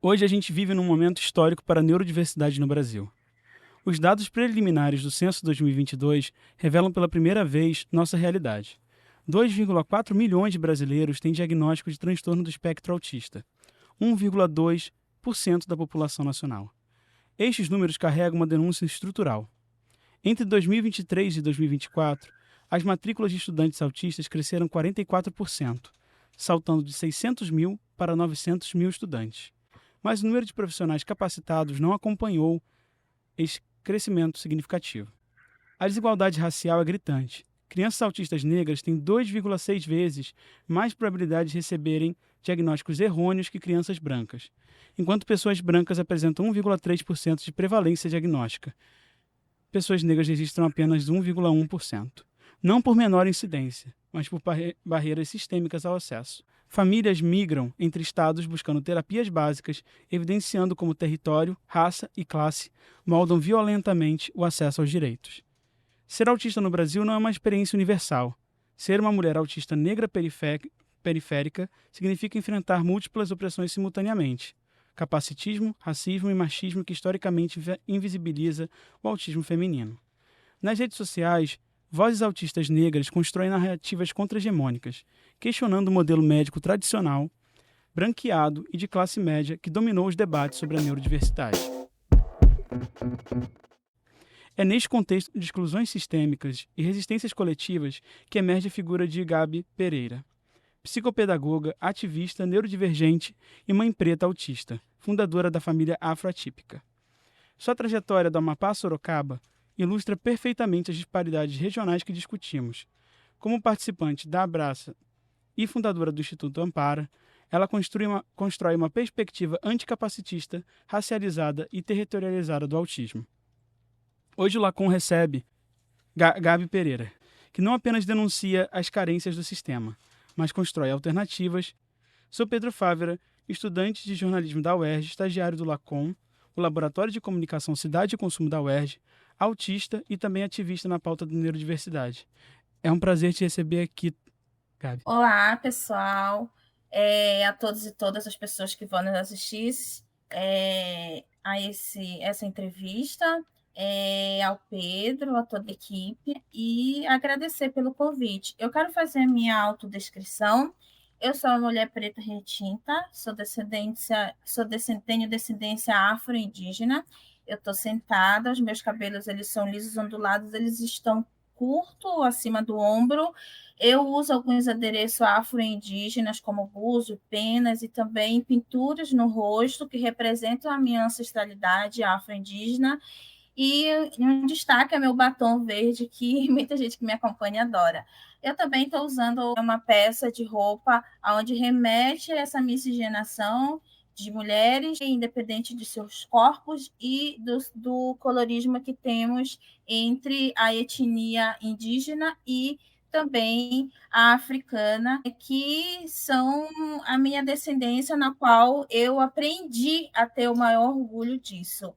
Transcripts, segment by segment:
Hoje a gente vive num momento histórico para a neurodiversidade no Brasil. Os dados preliminares do Censo 2022 revelam pela primeira vez nossa realidade. 2,4 milhões de brasileiros têm diagnóstico de transtorno do espectro autista, 1,2% da população nacional. Estes números carregam uma denúncia estrutural. Entre 2023 e 2024, as matrículas de estudantes autistas cresceram 44%, saltando de 600 mil para 900 mil estudantes. Mas o número de profissionais capacitados não acompanhou esse crescimento significativo. A desigualdade racial é gritante. Crianças autistas negras têm 2,6 vezes mais probabilidade de receberem diagnósticos errôneos que crianças brancas, enquanto pessoas brancas apresentam 1,3% de prevalência diagnóstica. Pessoas negras registram apenas 1,1%. Não por menor incidência, mas por barreiras sistêmicas ao acesso. Famílias migram entre estados buscando terapias básicas, evidenciando como território, raça e classe moldam violentamente o acesso aos direitos. Ser autista no Brasil não é uma experiência universal. Ser uma mulher autista negra periférica significa enfrentar múltiplas opressões simultaneamente. Capacitismo, racismo e machismo que historicamente invisibiliza o autismo feminino. Nas redes sociais, vozes autistas negras constroem narrativas contra-hegemônicas, questionando o modelo médico tradicional, branqueado e de classe média que dominou os debates sobre a neurodiversidade. É neste contexto de exclusões sistêmicas e resistências coletivas que emerge a figura de Gabi Pereira, psicopedagoga, ativista, neurodivergente e mãe preta autista, fundadora da família afroatípica. Sua trajetória do Amapá a Sorocaba ilustra perfeitamente as disparidades regionais que discutimos. Como participante da Abraça e fundadora do Instituto Ampara, ela constrói uma perspectiva anticapacitista, racializada e territorializada do autismo. Hoje o Lacon recebe Gabi Pereira, que não apenas denuncia as carências do sistema, mas constrói alternativas. Sou Pedro Fávera, estudante de jornalismo da UERJ, estagiário do Lacon, o Laboratório de Comunicação Cidade e Consumo da UERJ, autista e também ativista na pauta da neurodiversidade. É um prazer te receber aqui, Gabi. Olá, pessoal, a todos e todas as pessoas que vão nos assistir a essa entrevista, ao Pedro, a toda a equipe, e agradecer pelo convite. Eu quero fazer a minha autodescrição. Eu sou uma mulher preta retinta, tenho descendência afro-indígena. Eu estou sentada, os meus cabelos eles são lisos, ondulados, eles estão curto acima do ombro. Eu uso alguns adereços afro-indígenas, como buzo, penas e também pinturas no rosto que representam a minha ancestralidade afro-indígena. E um destaque é meu batom verde, que muita gente que me acompanha adora. Eu também estou usando uma peça de roupa onde remete a essa miscigenação de mulheres, independente de seus corpos e do colorismo que temos entre a etnia indígena e também a africana, que são a minha descendência, na qual eu aprendi a ter o maior orgulho disso.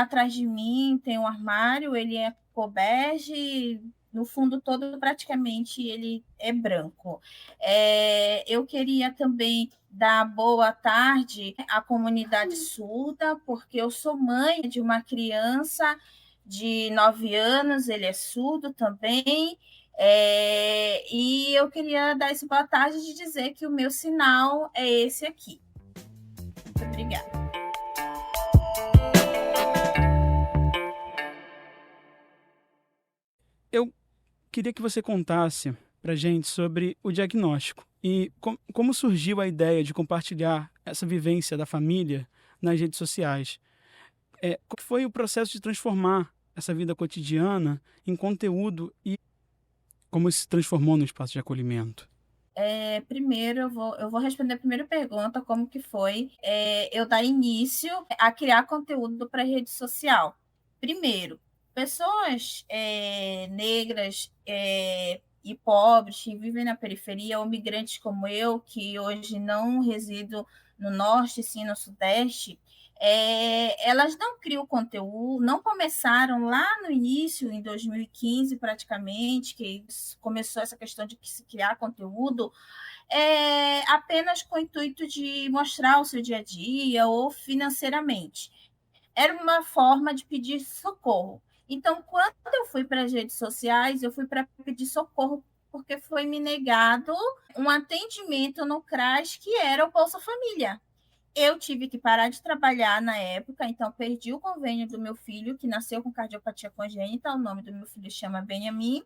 Atrás de mim tem um armário, ele é cor bege, no fundo todo praticamente ele é branco. Eu queria também dar boa tarde à comunidade surda, porque eu sou mãe de uma criança de 9 anos, ele é surdo também. E eu queria dar essa boa tarde de dizer que o meu sinal é esse aqui. Muito obrigada. Eu queria que você contasse para a gente sobre o diagnóstico e como surgiu a ideia de compartilhar essa vivência da família nas redes sociais. Qual foi o processo de transformar essa vida cotidiana em conteúdo e como isso se transformou no espaço de acolhimento? Primeiro, eu vou responder a primeira pergunta, como que foi eu dar início a criar conteúdo para rede social. Primeiro, pessoas negras e pobres que vivem na periferia, ou migrantes como eu, que hoje não resido no norte, sim, no sudeste, elas não criam conteúdo, não começaram lá no início, em 2015 praticamente, que começou essa questão de se criar conteúdo, apenas com o intuito de mostrar o seu dia a dia ou financeiramente. Era uma forma de pedir socorro. Então, quando eu fui para as redes sociais, eu fui para pedir socorro porque foi me negado um atendimento no CRAS que era o Bolsa Família. Eu tive que parar de trabalhar na época, então perdi o convênio do meu filho, que nasceu com cardiopatia congênita. O nome do meu filho chama Benjamin.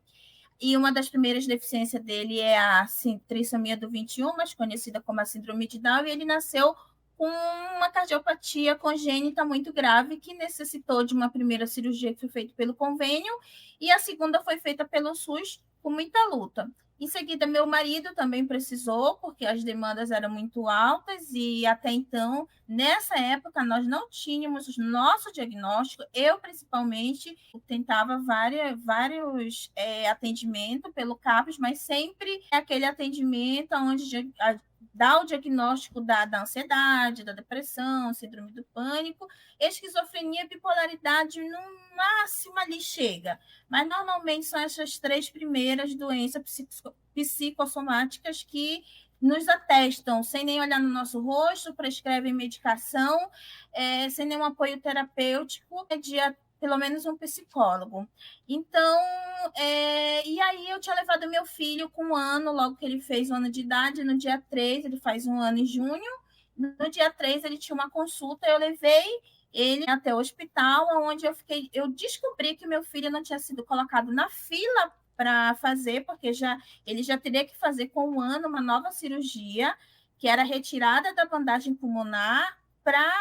E uma das primeiras deficiências dele é a trissomia do 21, mais conhecida como a síndrome de Down, e ele nasceu com uma cardiopatia congênita muito grave, que necessitou de uma primeira cirurgia que foi feita pelo convênio, e a segunda foi feita pelo SUS, com muita luta. Em seguida, meu marido também precisou, porque as demandas eram muito altas, e até então, nessa época, nós não tínhamos o nosso diagnóstico. Eu, principalmente, tentava vários atendimentos pelo CAPES, mas sempre aquele atendimento onde dá o diagnóstico da ansiedade, da depressão, síndrome do pânico, esquizofrenia, bipolaridade, no máximo ali chega. Mas normalmente são essas três primeiras doenças psicossomáticas que nos atestam, sem nem olhar no nosso rosto, prescrevem medicação, sem nenhum apoio terapêutico, pelo menos um psicólogo. Então, e aí eu tinha levado meu filho com 1 ano, logo que ele fez 1 ano de idade, no dia 3, ele faz 1 ano em junho, no dia 3 ele tinha uma consulta, eu levei ele até o hospital, onde eu descobri que meu filho não tinha sido colocado na fila para fazer, porque ele já teria que fazer com 1 ano uma nova cirurgia, que era retirada da bandagem pulmonar para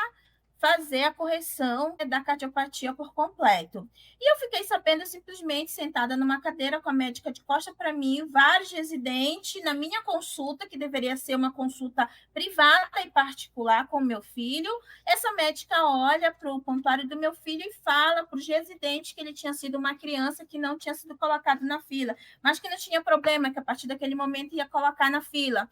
fazer a correção da cardiopatia por completo. E eu fiquei sabendo simplesmente sentada numa cadeira com a médica de costa para mim, vários residentes, na minha consulta, que deveria ser uma consulta privada e particular com o meu filho. Essa médica olha para o pontuário do meu filho e fala para os residentes que ele tinha sido uma criança que não tinha sido colocado na fila, mas que não tinha problema, que a partir daquele momento ia colocar na fila.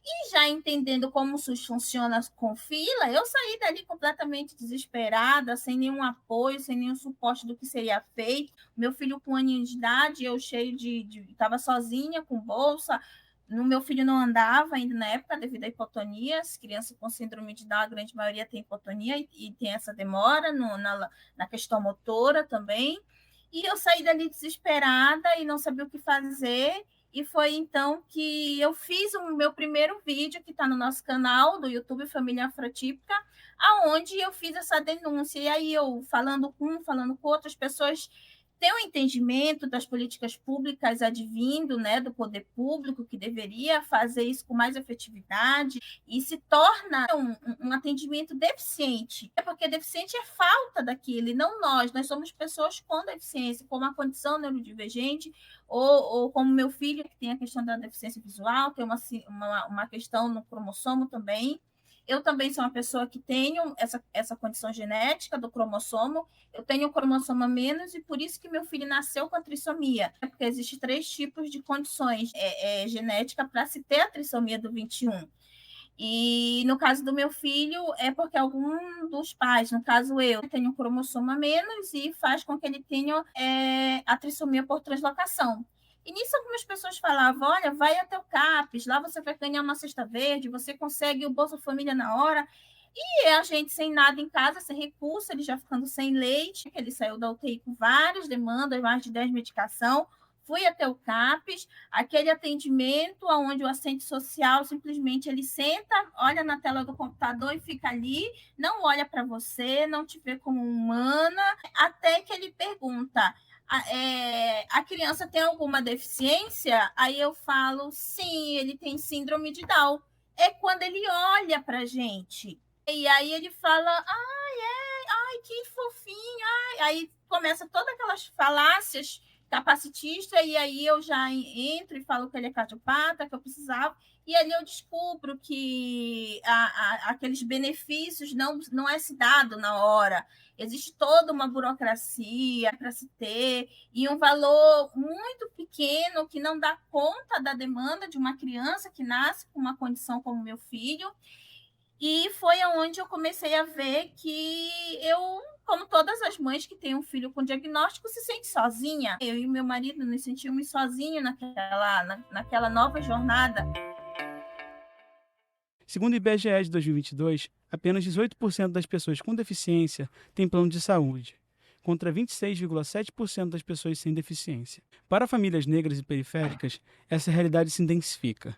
E já entendendo como o SUS funciona com fila, eu saí dali completamente desesperada, sem nenhum apoio, sem nenhum suporte do que seria feito. Meu filho com 1 ano de idade, eu cheio estava sozinha, com bolsa. No meu filho não andava ainda na época, devido à hipotonia. As crianças com síndrome de Down, a grande maioria tem hipotonia e tem essa demora na questão motora também. E eu saí dali desesperada e não sabia o que fazer. E foi então que eu fiz o meu primeiro vídeo, que está no nosso canal do YouTube Família Afrotípica, aonde eu fiz essa denúncia. E aí eu falando com outras pessoas, ter um entendimento das políticas públicas advindo, né, do poder público, que deveria fazer isso com mais efetividade, e se torna um atendimento deficiente. É porque deficiente é falta daquilo, e não nós somos pessoas com deficiência, com uma condição neurodivergente, ou como meu filho, que tem a questão da deficiência visual, tem uma questão no cromossomo também. Eu também sou uma pessoa que tenho essa condição genética do cromossomo. Eu tenho o cromossomo a menos, e por isso que meu filho nasceu com a trissomia. Porque existem 3 tipos de condições genéticas para se ter a trissomia do 21. E no caso do meu filho, é porque algum dos pais, no caso eu, tenho um cromossomo a menos e faz com que ele tenha a trissomia por translocação. E nisso algumas pessoas falavam, olha, vai até o CAPES, lá você vai ganhar uma cesta verde, você consegue o Bolsa Família na hora. E a gente sem nada em casa, sem recurso, ele já ficando sem leite, ele saiu da UTI com várias demandas, mais de 10 medicação. Fui até o CAPES, aquele atendimento onde o assistente social simplesmente ele senta, olha na tela do computador e fica ali, não olha para você, não te vê como humana, até que ele pergunta, a criança tem alguma deficiência? Aí eu falo, sim, ele tem síndrome de Down. É quando ele olha para a gente. E aí ele fala, ai, que fofinho, ai. Aí começa todas aquelas falácias capacitista, e aí eu já entro e falo que ele é cardiopata, que eu precisava, e ali eu descubro que aqueles benefícios não é se dado na hora. Existe toda uma burocracia para se ter, e um valor muito pequeno que não dá conta da demanda de uma criança que nasce com uma condição como meu filho. E foi onde eu comecei a ver que eu, como todas as mães que têm um filho com diagnóstico, se sente sozinha. Eu e meu marido nos sentimos sozinhos naquela nova jornada. Segundo o IBGE de 2022, apenas 18% das pessoas com deficiência têm plano de saúde, contra 26,7% das pessoas sem deficiência. Para famílias negras e periféricas, essa realidade se intensifica.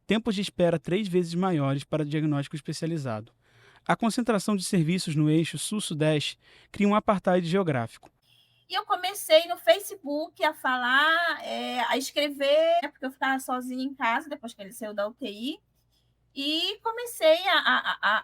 Tempos de espera 3 vezes maiores para diagnóstico especializado. A concentração de serviços no eixo sul-sudeste cria um apartheid geográfico. E eu comecei no Facebook a falar, a escrever, porque eu ficava sozinha em casa depois que ele saiu da UTI. E comecei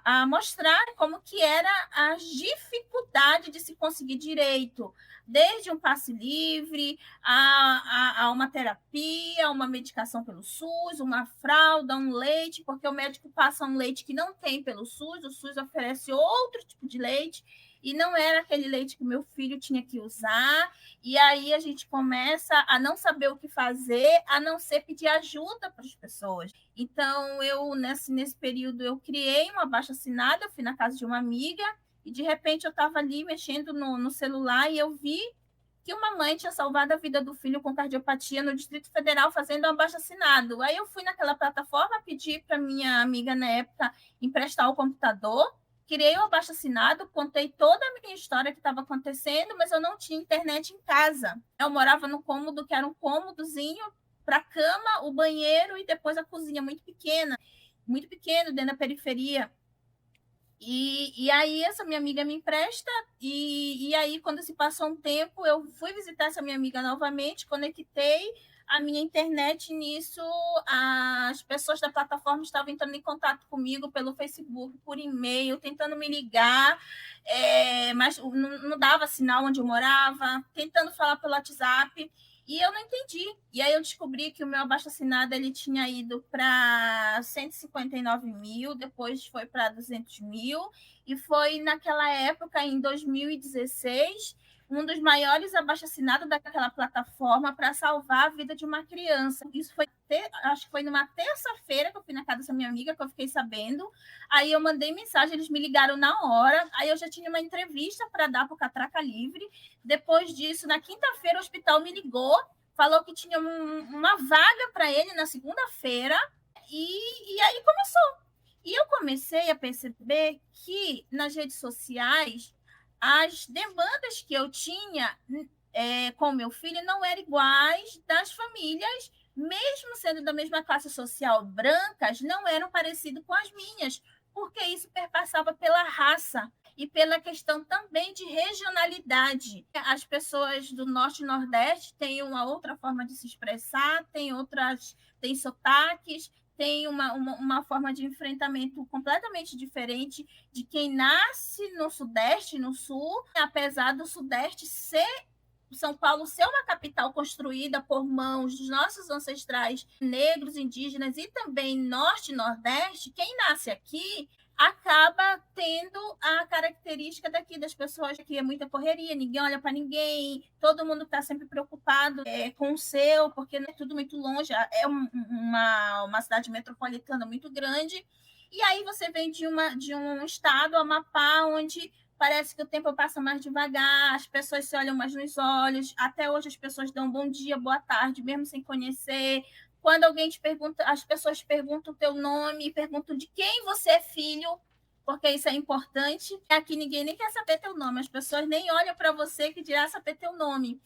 a mostrar como que era a dificuldade de se conseguir direito, desde um passe livre, a uma terapia, uma medicação pelo SUS, uma fralda, um leite, porque o médico passa um leite que não tem pelo SUS, o SUS oferece outro tipo de leite, e não era aquele leite que meu filho tinha que usar, e aí a gente começa a não saber o que fazer, a não ser pedir ajuda para as pessoas. Então, eu, nesse período, eu criei uma abaixo-assinada, eu fui na casa de uma amiga, e de repente eu estava ali mexendo no celular e eu vi que uma mãe tinha salvado a vida do filho com cardiopatia no Distrito Federal fazendo um abaixo-assinado. Aí eu fui naquela plataforma, pedi para minha amiga na época emprestar o computador, criei o abaixo-assinado, contei toda a minha história que estava acontecendo, mas eu não tinha internet em casa. Eu morava no cômodo, que era um cômodozinho para a cama, o banheiro e depois a cozinha muito pequeno, dentro da periferia. E aí essa minha amiga me empresta, e aí quando se passou um tempo, eu fui visitar essa minha amiga novamente, conectei a minha internet, nisso as pessoas da plataforma estavam entrando em contato comigo pelo Facebook, por e-mail, tentando me ligar, mas não dava sinal onde eu morava, tentando falar pelo WhatsApp, e eu não entendi. E aí eu descobri que o meu abaixo-assinado ele tinha ido para 159 mil, depois foi para 200 mil, e foi naquela época, em 2016, um dos maiores abaixo-assinados daquela plataforma para salvar a vida de uma criança. Isso foi, acho que foi numa terça-feira que eu fui na casa dessa minha amiga, que eu fiquei sabendo. Aí eu mandei mensagem, eles me ligaram na hora. Aí eu já tinha uma entrevista para dar para o Catraca Livre. Depois disso, na quinta-feira, o hospital me ligou, falou que tinha uma vaga para ele na segunda-feira, e aí começou. E eu comecei a perceber que nas redes sociais as demandas que eu tinha com meu filho não eram iguais das famílias, mesmo sendo da mesma classe social, brancas, não eram parecidas com as minhas, porque isso perpassava pela raça e pela questão também de regionalidade. As pessoas do Norte e Nordeste têm uma outra forma de se expressar, têm sotaques, tem uma forma de enfrentamento completamente diferente de quem nasce no Sudeste, no Sul, apesar do Sudeste ser São Paulo ser uma capital construída por mãos dos nossos ancestrais negros, indígenas e também Norte e Nordeste, quem nasce aqui acaba tendo a característica daqui das pessoas que é muita correria, ninguém olha para ninguém, todo mundo está sempre preocupado com o seu, porque é tudo muito longe, é uma cidade metropolitana muito grande, e aí você vem de um estado, Amapá, onde parece que o tempo passa mais devagar, as pessoas se olham mais nos olhos, até hoje as pessoas dão bom dia, boa tarde, mesmo sem conhecer. Quando alguém te pergunta, as pessoas perguntam o teu nome, perguntam de quem você é filho, porque isso é importante. Aqui ninguém nem quer saber teu nome, as pessoas nem olham para você que dirá saber teu nome.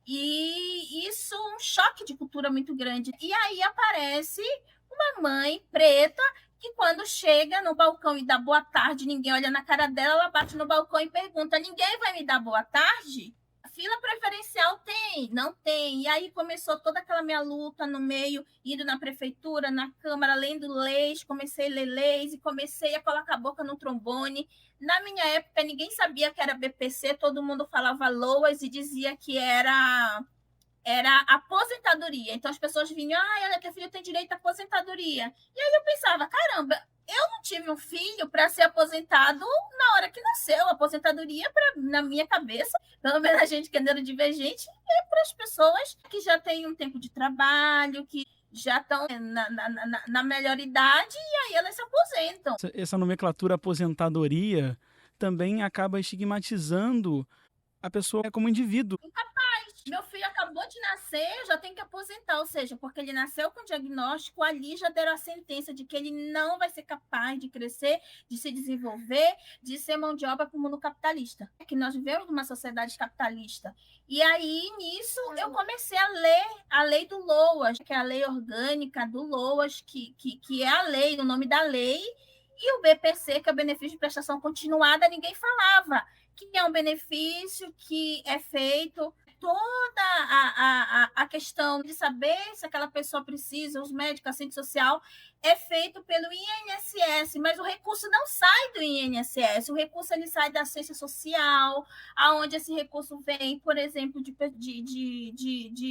E isso é um choque de cultura muito grande. E aí aparece uma mãe preta que quando chega no balcão e dá boa tarde, ninguém olha na cara dela, ela bate no balcão e pergunta: ninguém vai me dar boa tarde? A fila preferencial tem? Não tem. E aí começou toda aquela minha luta no meio, indo na prefeitura, na Câmara, lendo leis, comecei a ler leis e comecei a colocar a boca no trombone. Na minha época, ninguém sabia que era BPC, todo mundo falava LOAS e dizia que era aposentadoria. Então as pessoas vinham, olha, teu filho tem direito à aposentadoria. E aí eu pensava, caramba, eu não tive um filho para ser aposentado na hora que nasceu. A aposentadoria, na minha cabeça, pelo menos a gente que é neurodivergente, é para as pessoas que já têm um tempo de trabalho, já estão na melhor idade e aí elas se aposentam. Essa nomenclatura aposentadoria também acaba estigmatizando a pessoa como indivíduo. Meu filho acabou de nascer, eu já tenho que aposentar, ou seja, porque ele nasceu com diagnóstico, ali já deram a sentença de que ele não vai ser capaz de crescer, de se desenvolver, de ser mão de obra para o mundo capitalista. Que nós vivemos numa sociedade capitalista. E aí, nisso, eu comecei a ler a lei do LOAS, que é a lei orgânica do LOAS, que é a lei, o nome da lei, e o BPC, que é o benefício de prestação continuada, ninguém falava, que é um benefício que é feito toda a questão de saber se aquela pessoa precisa, os médicos, a assistente social, é feito pelo INSS, mas o recurso não sai do INSS, o recurso ele sai da assistência social, aonde esse recurso vem, por exemplo, de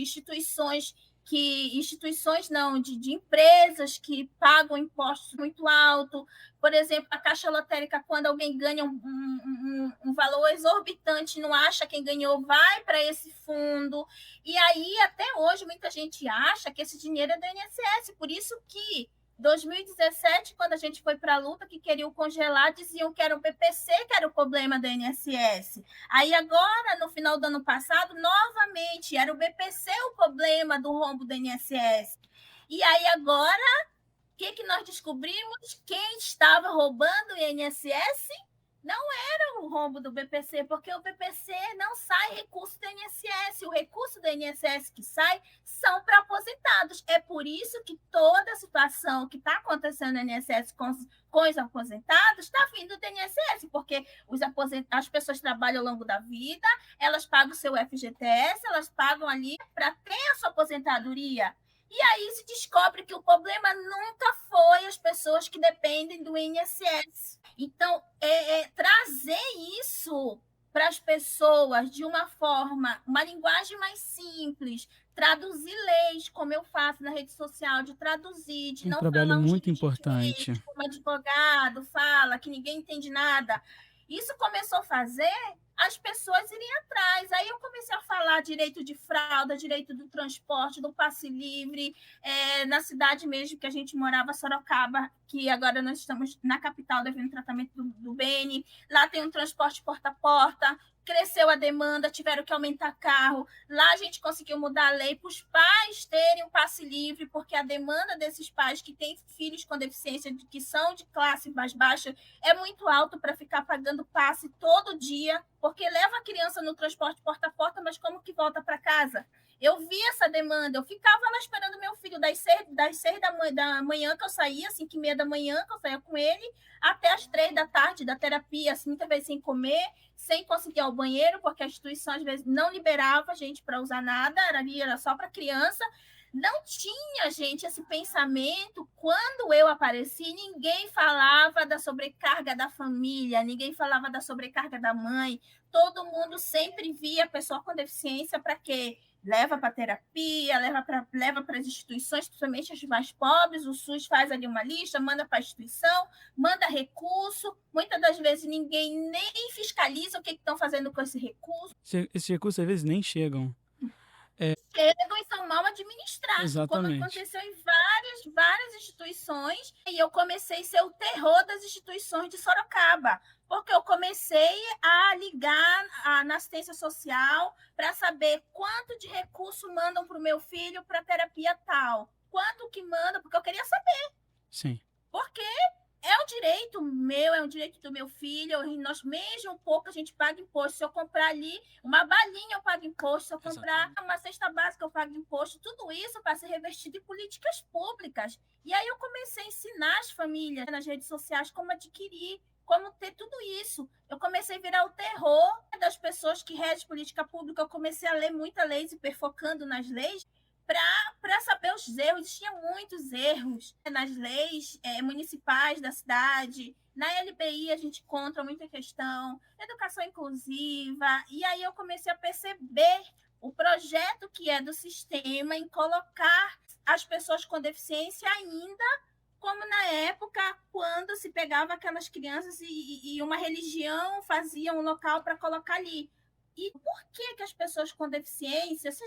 instituições de empresas que pagam impostos muito alto. Por exemplo, a caixa lotérica, quando alguém ganha um valor exorbitante, não acha quem ganhou, vai para esse fundo. E aí, até hoje, muita gente acha que esse dinheiro é do INSS. Por isso que 2017, quando a gente foi para a luta, que queriam congelar, diziam que era o PPC que era o problema do INSS. Aí agora, no final do ano passado, novamente, era o BPC o problema do rombo do INSS. E aí agora, o que nós descobrimos? Quem estava roubando o INSS não era o rombo do BPC, porque o BPC não sai recurso do INSS. O recurso do INSS que sai são para aposentados. É por isso que toda a situação que está acontecendo no INSS com os aposentados está vindo do INSS, porque as pessoas trabalham ao longo da vida, elas pagam o seu FGTS, elas pagam ali para ter a sua aposentadoria. E aí se descobre que o problema nunca foi as pessoas que dependem do INSS. Então, trazer isso para as pessoas de uma forma, uma linguagem mais simples, traduzir leis, como eu faço na rede social, de traduzir, de não trabalho falar um muito jeito de importante. direito, como advogado fala, que ninguém entende nada. Isso começou a fazer as pessoas irem atrás. Aí eu comecei a falar direito de fralda, direito do transporte, do passe livre, na cidade mesmo que a gente morava, Sorocaba, que agora nós estamos na capital devendo tratamento do Beni. Lá tem um transporte porta a porta, cresceu a demanda, tiveram que aumentar carro. Lá a gente conseguiu mudar a lei para os pais terem um passe livre, porque a demanda desses pais que têm filhos com deficiência, que são de classe mais baixa, é muito alto para ficar pagando passe todo dia, porque leva a criança no transporte porta a porta, mas como que volta para casa? Eu vi essa demanda, eu ficava lá esperando meu filho das 6 da manhã que eu saía, 5h30 da manhã que eu saía com ele, até as 3 da tarde da terapia, assim, muitas vezes sem comer, sem conseguir ir ao banheiro, porque a instituição às vezes não liberava a gente para usar nada, era só para criança. Não tinha, gente, esse pensamento. Quando eu apareci, ninguém falava da sobrecarga da família, ninguém falava da sobrecarga da mãe. Todo mundo sempre via a pessoa com deficiência para quê? Leva para terapia, leva para as instituições, principalmente as mais pobres. O SUS faz ali uma lista, manda para a instituição, manda recurso. Muitas das vezes ninguém nem fiscaliza o que estão fazendo com esse recurso. Esses recursos às vezes nem chegam. Chegam e são mal administrados, Exatamente. como aconteceu em várias instituições, e eu comecei a ser o terror das instituições de Sorocaba, porque eu comecei a ligar na assistência social para saber quanto de recurso mandam para o meu filho para terapia tal, quanto que mandam, porque eu queria saber. Sim. Porque é um direito meu, é um direito do meu filho, e nós mesmo um pouco a gente paga imposto. Se eu comprar ali uma balinha, eu pago imposto. Se eu comprar uma cesta básica, eu pago imposto. Tudo isso para ser revestido em políticas públicas. E aí eu comecei a ensinar as famílias nas redes sociais como adquirir, como ter tudo isso. Eu comecei a virar o terror das pessoas que regem política pública. Eu comecei a ler muita lei, hiperfocando nas leis, para saber os erros. Tinha muitos erros nas leis municipais da cidade. Na LBI a gente encontra muita questão, educação inclusiva, e aí eu comecei a perceber o projeto que é do sistema em colocar as pessoas com deficiência ainda como na época quando se pegava aquelas crianças e uma religião fazia um local para colocar ali. E por que as pessoas com deficiência, você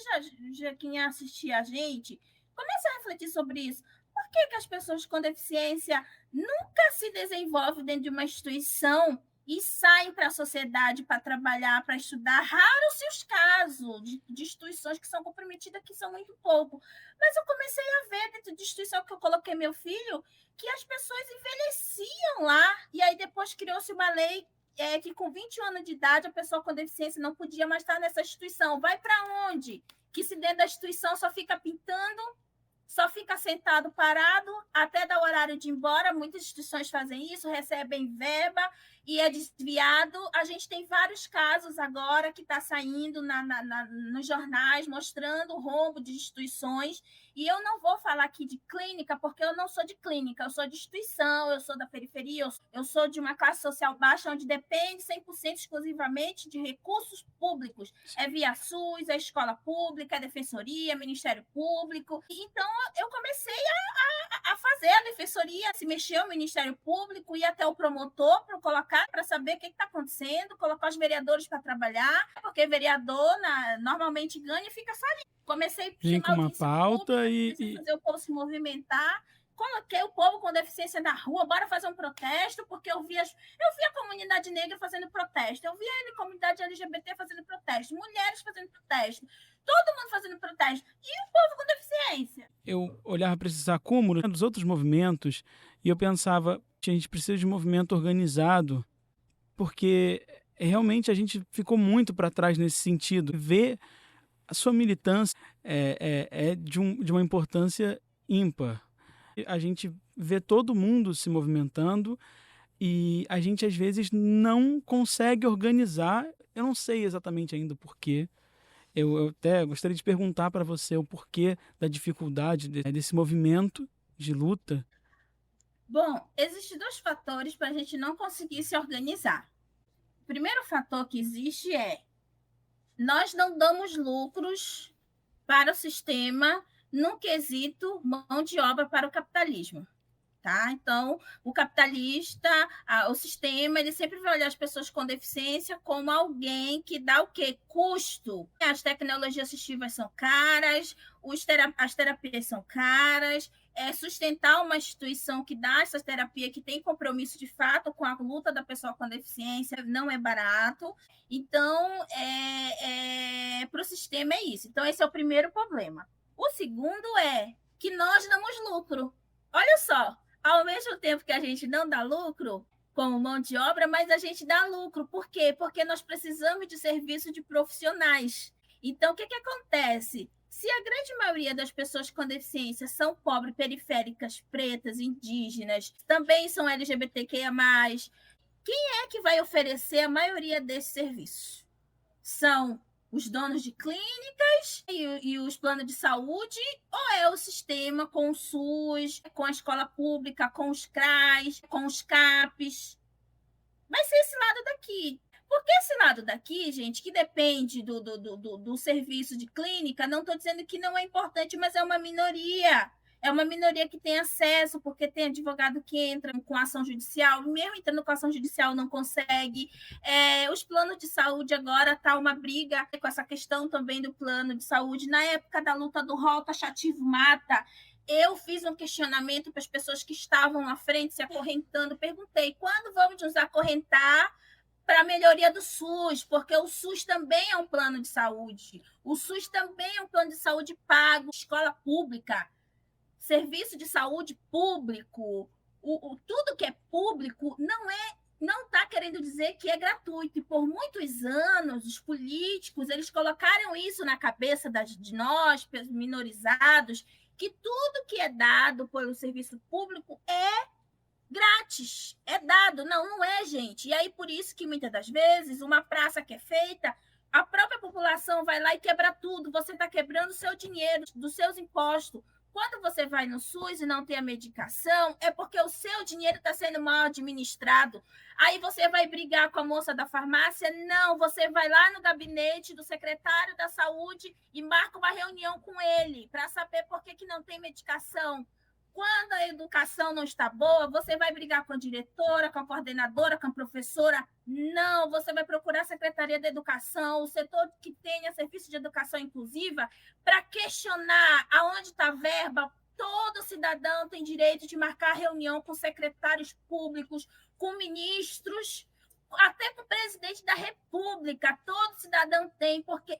já quem assistia a gente, Comecei a refletir sobre isso. Por que, que as pessoas com deficiência nunca se desenvolvem dentro de uma instituição e saem para a sociedade para trabalhar, para estudar? Raros-se os casos de instituições que são comprometidas, que são muito pouco. Mas eu comecei a ver dentro de instituição que eu coloquei meu filho, que as pessoas envelheciam lá, e aí depois criou-se uma lei que com 21 anos de idade a pessoa com deficiência não podia mais estar nessa instituição. Vai para onde? Que se dentro da instituição só fica pintando, só fica sentado, parado, até dar o horário de ir embora. Muitas instituições fazem isso, recebem verba e é desviado. A gente tem vários casos agora que está saindo nos jornais, mostrando o rombo de instituições. E eu não vou falar aqui de clínica, porque eu não sou de clínica, eu sou de instituição, eu sou da periferia, eu sou de uma classe social baixa, onde depende 100% exclusivamente de recursos públicos. É via SUS, é escola pública, é defensoria, Ministério Público. Então, eu comecei a fazer a defensoria, se mexer o Ministério Público, ir até o promotor para colocar, para saber o que está acontecendo, colocar os vereadores para trabalhar, porque vereador normalmente ganha e fica só ali. Comecei a Vem com uma pauta comecei a fazer o povo se movimentar, coloquei o povo com deficiência na rua, bora fazer um protesto, porque eu vi a comunidade negra fazendo protesto, eu vi a comunidade LGBT fazendo protesto, mulheres fazendo protesto, todo mundo fazendo protesto, e o povo com deficiência. Eu olhava para esses acúmulos dos outros movimentos e eu pensava, a gente precisa de um movimento organizado, porque realmente a gente ficou muito para trás nesse sentido. Ver a sua militância é de uma importância ímpar. A gente vê todo mundo se movimentando e a gente às vezes não consegue organizar. Eu não sei exatamente ainda o porquê. Eu até gostaria de perguntar para você o porquê da dificuldade desse movimento de luta. Bom, existem dois fatores para a gente não conseguir se organizar. O primeiro fator que existe é: nós não damos lucros para o sistema no quesito mão de obra para o capitalismo. Tá? Então, o capitalista, o sistema, ele sempre vai olhar as pessoas com deficiência como alguém que dá o quê? Custo. As tecnologias assistivas são caras, as terapias são caras, sustentar uma instituição que dá essa terapia, que tem compromisso de fato com a luta da pessoa com deficiência, não é barato. Então, para o sistema é isso. Então, esse é o primeiro problema. O segundo é que nós damos lucro. Olha só, ao mesmo tempo que a gente não dá lucro como mão de obra, mas a gente dá lucro. Por quê? Porque nós precisamos de serviço de profissionais. Então, o que acontece? Se a grande maioria das pessoas com deficiência são pobres, periféricas, pretas, indígenas, também são LGBTQIA+, quem é que vai oferecer a maioria desses serviços? São os donos de clínicas e os planos de saúde, ou é o sistema com o SUS, com a escola pública, com os CRAs, com os CAPs? Vai ser esse lado daqui. Porque esse lado daqui, gente, que depende do serviço de clínica, não estou dizendo que não é importante, mas é uma minoria. É uma minoria que tem acesso, porque tem advogado que entra com ação judicial, mesmo entrando com ação judicial não consegue. Os planos de saúde agora está uma briga com essa questão também do plano de saúde. Na época da luta do rol taxativo mata, eu fiz um questionamento para as pessoas que estavam à frente se acorrentando. Perguntei, quando vamos nos acorrentar para a melhoria do SUS? Porque o SUS também é um plano de saúde. O SUS também é um plano de saúde pago, escola pública, serviço de saúde público, tudo que é público não está querendo dizer que é gratuito. E por muitos anos, os políticos eles colocaram isso na cabeça de nós, minorizados, que tudo que é dado pelo serviço público é grátis, é dado. Não é, gente. E aí, por isso que muitas das vezes, uma praça que é feita, a própria população vai lá e quebra tudo. Você está quebrando o seu dinheiro, dos seus impostos. Quando você vai no SUS e não tem a medicação, é porque o seu dinheiro está sendo mal administrado. Aí você vai brigar com a moça da farmácia? Não, você vai lá no gabinete do secretário da saúde e marca uma reunião com ele para saber por que não tem medicação. Quando a educação não está boa, você vai brigar com a diretora, com a coordenadora, com a professora? Não, você vai procurar a Secretaria da Educação, o setor que tenha serviço de educação inclusiva, para questionar aonde está a verba. Todo cidadão tem direito de marcar reunião com secretários públicos, com ministros, até com o presidente da República. Todo cidadão tem, porque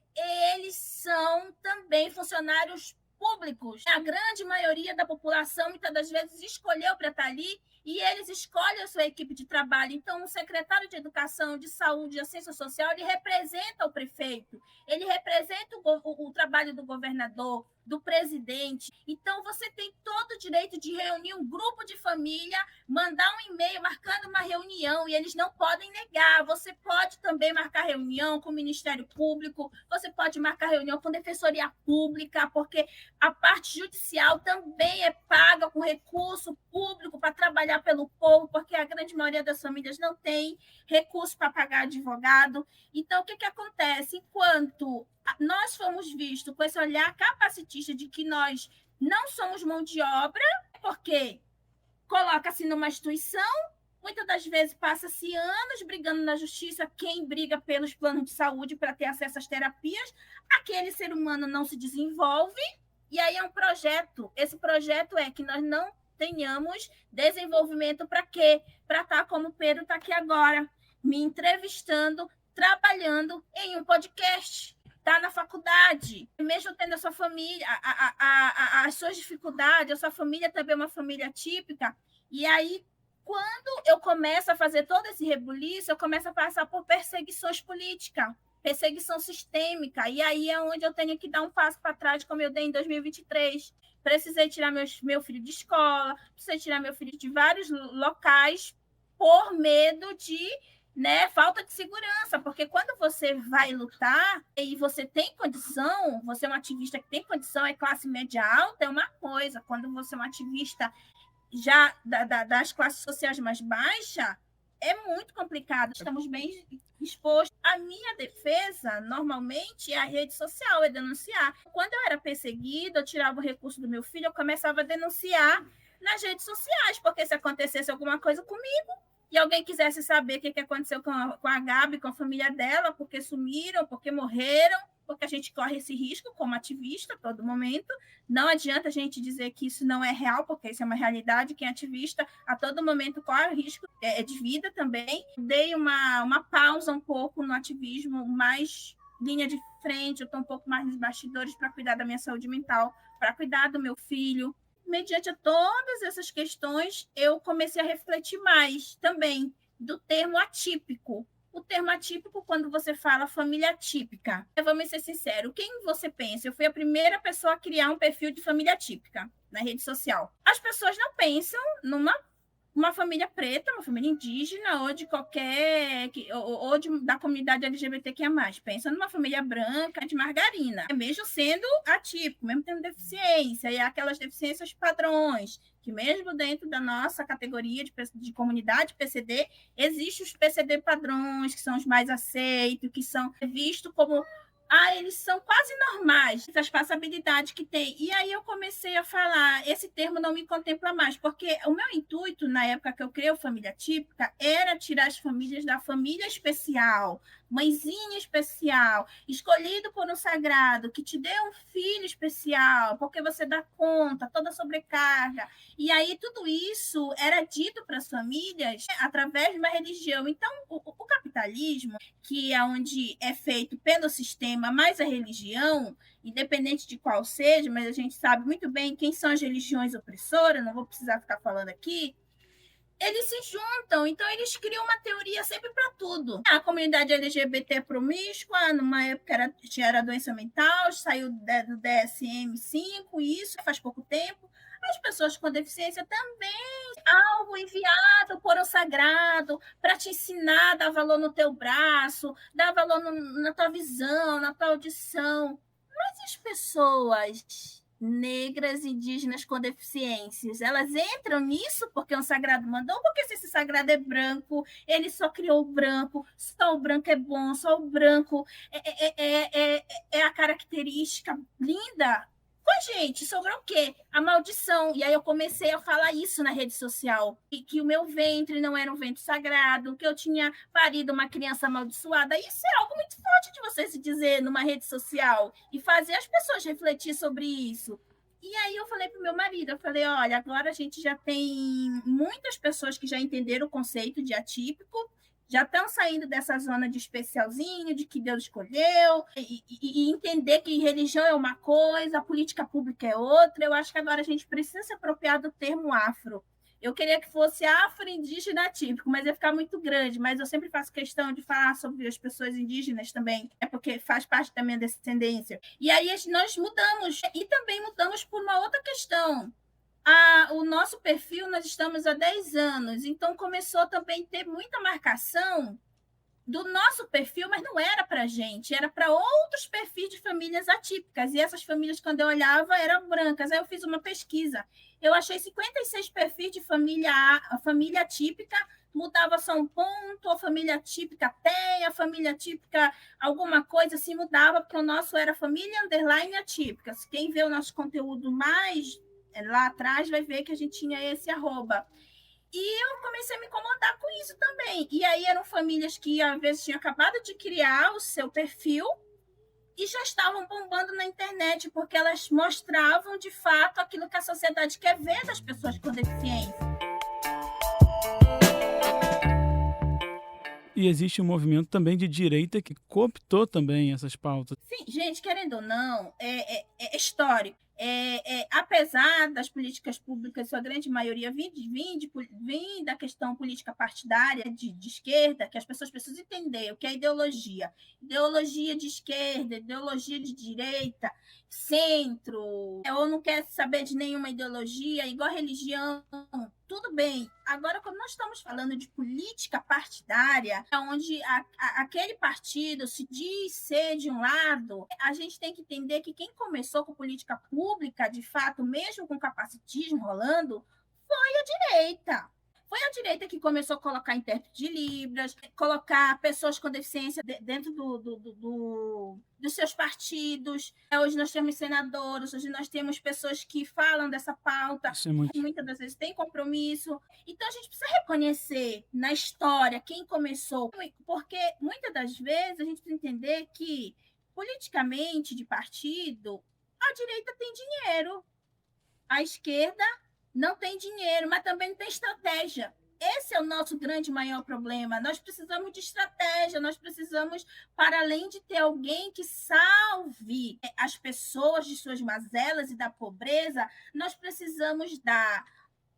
eles são também funcionários públicos. A grande maioria da população, muitas das vezes, escolheu para estar ali e eles escolhem a sua equipe de trabalho. Então, o secretário de Educação, de Saúde e Assistência Social, ele representa o prefeito, ele representa o trabalho do governador, do presidente. Então, você tem todo o direito de reunir um grupo de família, mandar um e-mail marcando uma reunião, e eles não podem negar. Você pode também marcar reunião com o Ministério Público, você pode marcar reunião com a Defensoria Pública, porque a parte judicial também é paga com recurso público para trabalhar pelo povo, porque a grande maioria das famílias não tem recurso para pagar advogado. Então, o que acontece? Enquanto nós fomos vistos com esse olhar capacitista de que nós não somos mão de obra, porque coloca-se numa instituição, muitas das vezes passa-se anos brigando na justiça, quem briga pelos planos de saúde para ter acesso às terapias, aquele ser humano não se desenvolve, e aí é um projeto. Esse projeto é que nós não tenhamos desenvolvimento para quê? Para estar como o Pedro está aqui agora, me entrevistando, trabalhando em um podcast. Está na faculdade, mesmo tendo a sua família, as suas dificuldades, a sua família também é uma família típica. E aí, quando eu começo a fazer todo esse rebuliço, eu começo a passar por perseguições políticas, perseguição sistêmica. E aí é onde eu tenho que dar um passo para trás, como eu dei em 2023. Precisei tirar meu filho de escola, precisei tirar meu filho de vários locais por medo de falta de segurança, porque quando você vai lutar e você tem condição, você é um ativista que tem condição, é classe média alta, é uma coisa. Quando você é um ativista já das classes sociais mais baixas, é muito complicado. Estamos bem expostos. A minha defesa, normalmente, é a rede social, é denunciar. Quando eu era perseguida, eu tirava o recurso do meu filho, eu começava a denunciar nas redes sociais, porque se acontecesse alguma coisa comigo, e alguém quisesse saber o que aconteceu com a Gabi, com a família dela, porque sumiram, porque morreram, porque a gente corre esse risco como ativista a todo momento. Não adianta a gente dizer que isso não é real, porque isso é uma realidade. Quem é ativista a todo momento corre o risco de vida também. Dei uma pausa um pouco no ativismo, mais linha de frente, eu estou um pouco mais nos bastidores para cuidar da minha saúde mental, para cuidar do meu filho. Mediante a todas essas questões, eu comecei a refletir mais também do termo atípico. O termo atípico, quando você fala família típica. Vamos ser sinceros, quem você pensa? Eu fui a primeira pessoa a criar um perfil de família típica na rede social. As pessoas não pensam numa família preta, uma família indígena ou de qualquer... ou da comunidade LGBTQIA+. Pensa numa família branca de margarina. Mesmo sendo atípico, mesmo tendo deficiência, e aquelas deficiências padrões, que mesmo dentro da nossa categoria de comunidade PCD, existem os PCD padrões, que são os mais aceitos, que são vistos como... eles são quase normais, as passabilidades que tem. E aí eu comecei a falar, esse termo não me contempla mais, porque o meu intuito, na época que eu criei o Família Típica, era tirar as famílias da família especial, mãezinha especial, escolhido por um sagrado, que te deu um filho especial, porque você dá conta, toda sobrecarga. E aí tudo isso era dito para as famílias através de uma religião. Então, o capitalismo, que é onde é feito pelo sistema, mais a religião, independente de qual seja, mas a gente sabe muito bem quem são as religiões opressoras, não vou precisar ficar falando aqui, eles se juntam, então eles criam uma teoria sempre para tudo. A comunidade LGBT promíscua, numa época era doença mental, saiu do DSM-5, isso faz pouco tempo. As pessoas com deficiência também, algo enviado por um sagrado para te ensinar, dar valor no teu braço, dar valor na tua visão, na tua audição. Mas as pessoas negras, indígenas com deficiências, elas entram nisso porque um sagrado mandou, porque se esse sagrado é branco, ele só criou o branco, só o branco é bom, só o branco é a característica linda. gente, sobrou o quê? A maldição. E aí eu comecei a falar isso na rede social. E que o meu ventre não era um ventre sagrado, que eu tinha parido uma criança amaldiçoada. Isso é algo muito forte de você se dizer numa rede social e fazer as pessoas refletir sobre isso. E aí eu falei para o meu marido, eu falei, olha, agora a gente já tem muitas pessoas que já entenderam o conceito de atípico, já estão saindo dessa zona de especialzinho, de que Deus escolheu, e entender que religião é uma coisa, a política pública é outra. Eu acho que agora a gente precisa se apropriar do termo afro. Eu queria que fosse afro-indígena típico, mas ia ficar muito grande. Mas eu sempre faço questão de falar sobre as pessoas indígenas também, é porque faz parte da minha descendência. E aí nós mudamos, e também mudamos por uma outra questão. O nosso perfil, nós estamos há 10 anos, então começou também a ter muita marcação do nosso perfil, mas não era para a gente, era para outros perfis de famílias atípicas. E essas famílias, quando eu olhava, eram brancas. Aí eu fiz uma pesquisa. Eu achei 56 perfis de a família atípica, mudava só um ponto, a família típica tem, a família típica alguma coisa assim mudava, porque o nosso era família underline atípica. Quem vê o nosso conteúdo mais lá atrás vai ver que a gente tinha esse arroba. E eu comecei a me incomodar com isso também. E aí eram famílias que, às vezes, tinham acabado de criar o seu perfil e já estavam bombando na internet, porque elas mostravam, de fato, aquilo que a sociedade quer ver das pessoas com deficiência. E existe um movimento também de direita que cooptou também essas pautas. Sim, gente, querendo ou não, é histórico. Apesar das políticas públicas, sua grande maioria vem da questão política partidária de esquerda, que as pessoas precisam entender o que é ideologia. Ideologia de esquerda, ideologia de direita, centro, ou não quer saber de nenhuma ideologia, igual religião, tudo bem. Agora, quando nós estamos falando de política partidária, onde aquele partido se diz ser de um lado, a gente tem que entender que quem começou com política pública, de fato, mesmo com capacitismo rolando, foi a direita. Foi a direita que começou a colocar intérprete de Libras, colocar pessoas com deficiência dentro dos seus partidos. Hoje nós temos senadores, hoje nós temos pessoas que falam dessa pauta, muitas das vezes tem compromisso. Então a gente precisa reconhecer na história quem começou, porque muitas das vezes a gente precisa entender que, politicamente, de partido, a direita tem dinheiro, a esquerda não tem dinheiro, mas também não tem estratégia. Esse é o nosso grande maior problema. Nós precisamos de estratégia, nós precisamos, para além de ter alguém que salve as pessoas de suas mazelas e da pobreza, nós precisamos dar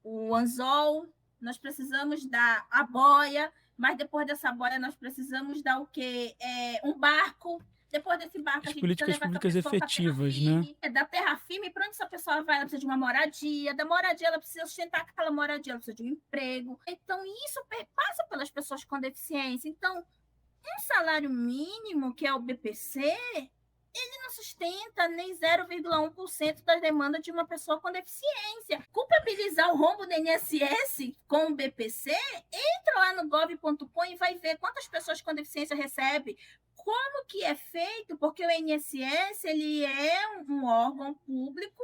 o anzol, nós precisamos dar a boia, mas depois dessa boia nós precisamos dar o quê? Um barco. Depois desse barco, as políticas públicas efetivas, né? Da terra firme, para onde essa pessoa vai? Ela precisa de uma moradia, da moradia ela precisa sustentar aquela moradia, ela precisa de um emprego. Então, isso passa pelas pessoas com deficiência. Então, um salário mínimo, que é o BPC, ele não sustenta nem 0,1% das demandas de uma pessoa com deficiência. Culpabilizar o rombo do INSS com o BPC, entra lá no gov.com e vai ver quantas pessoas com deficiência recebem, como que é feito, porque o INSS ele é um órgão público,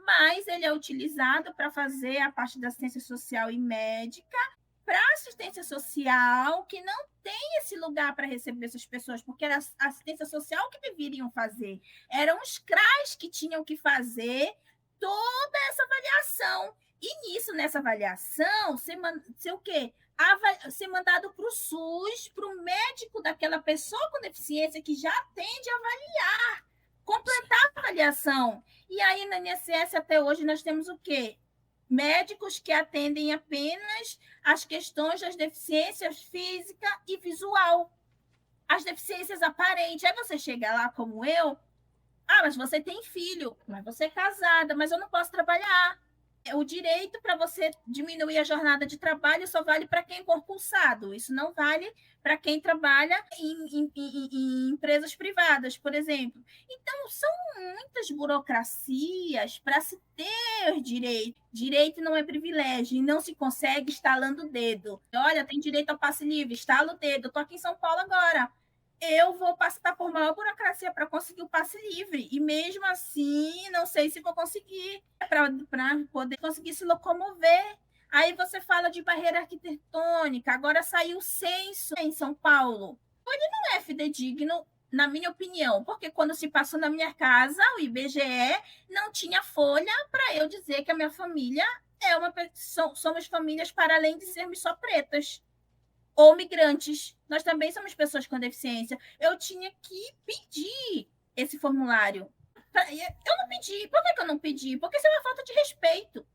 mas ele é utilizado para fazer a parte da assistência social e médica, para assistência social, que não tem esse lugar para receber essas pessoas, porque era a assistência social que deveriam fazer. Eram os CRAs que tinham que fazer toda essa avaliação. E nessa avaliação, ser o quê? Ser mandado para o SUS, para o médico daquela pessoa com deficiência que já atende a avaliar, completar a avaliação. E aí, na INSS, até hoje, nós temos o quê? Médicos que atendem apenas as questões das deficiências física e visual, as deficiências aparentes. Aí você chega lá como eu, mas você tem filho, mas você é casada, mas eu não posso trabalhar. O direito para você diminuir a jornada de trabalho só vale para quem é concursado. Isso não vale para quem trabalha em empresas privadas, por exemplo. Então, são muitas burocracias para se ter direito. Direito não é privilégio e não se consegue estalando o dedo. Olha, tem direito ao passe livre, estala o dedo. Eu estou aqui em São Paulo agora. eu vou passar por maior burocracia para conseguir o passe livre. E mesmo assim, não sei se vou conseguir para poder conseguir se locomover. Aí você fala de barreira arquitetônica, agora saiu o censo em São Paulo. Ele não é fidedigno, na minha opinião, porque quando se passou na minha casa, o IBGE não tinha folha para eu dizer que a minha família somos famílias para além de sermos só pretas ou migrantes. Nós também somos pessoas com deficiência. Eu tinha que pedir esse formulário. Eu não pedi. Por que eu não pedi? Porque isso é uma falta de respeito.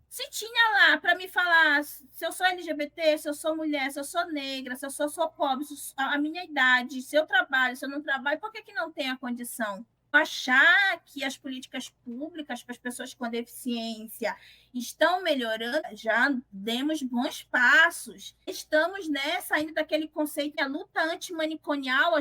Se tinha lá para me falar se eu sou LGBT, se eu sou mulher, se eu sou negra, se eu sou pobre, a minha idade, se eu trabalho, se eu não trabalho, por que não tem a condição? Achar que as políticas públicas para as pessoas com deficiência estão melhorando, já demos bons passos. Estamos, né, saindo daquele conceito. A luta antimanicomial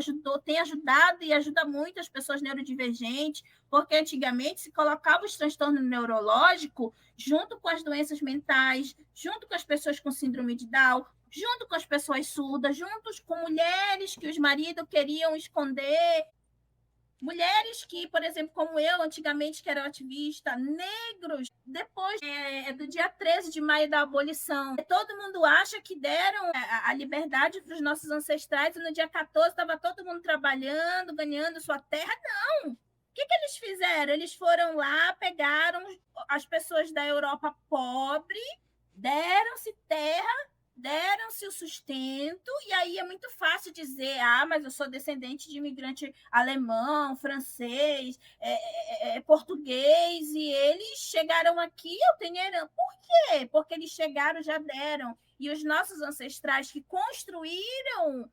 tem ajudado e ajuda muito as pessoas neurodivergentes, porque antigamente se colocava os transtornos neurológicos junto com as doenças mentais, junto com as pessoas com síndrome de Down, junto com as pessoas surdas, juntos com mulheres que os maridos queriam esconder. Mulheres que, por exemplo, como eu, antigamente, que era ativista, negros, depois do dia 13 de maio da abolição, todo mundo acha que deram a liberdade para os nossos ancestrais, e no dia 14 estava todo mundo trabalhando, ganhando sua terra. Não! O que eles fizeram? Eles foram lá, pegaram as pessoas da Europa pobre, deram-se terra, deram-se o sustento, e aí é muito fácil dizer, mas eu sou descendente de imigrante alemão, francês, português, e eles chegaram aqui, eu tenho herança. Por quê? Porque eles chegaram, já deram. E os nossos ancestrais que construíram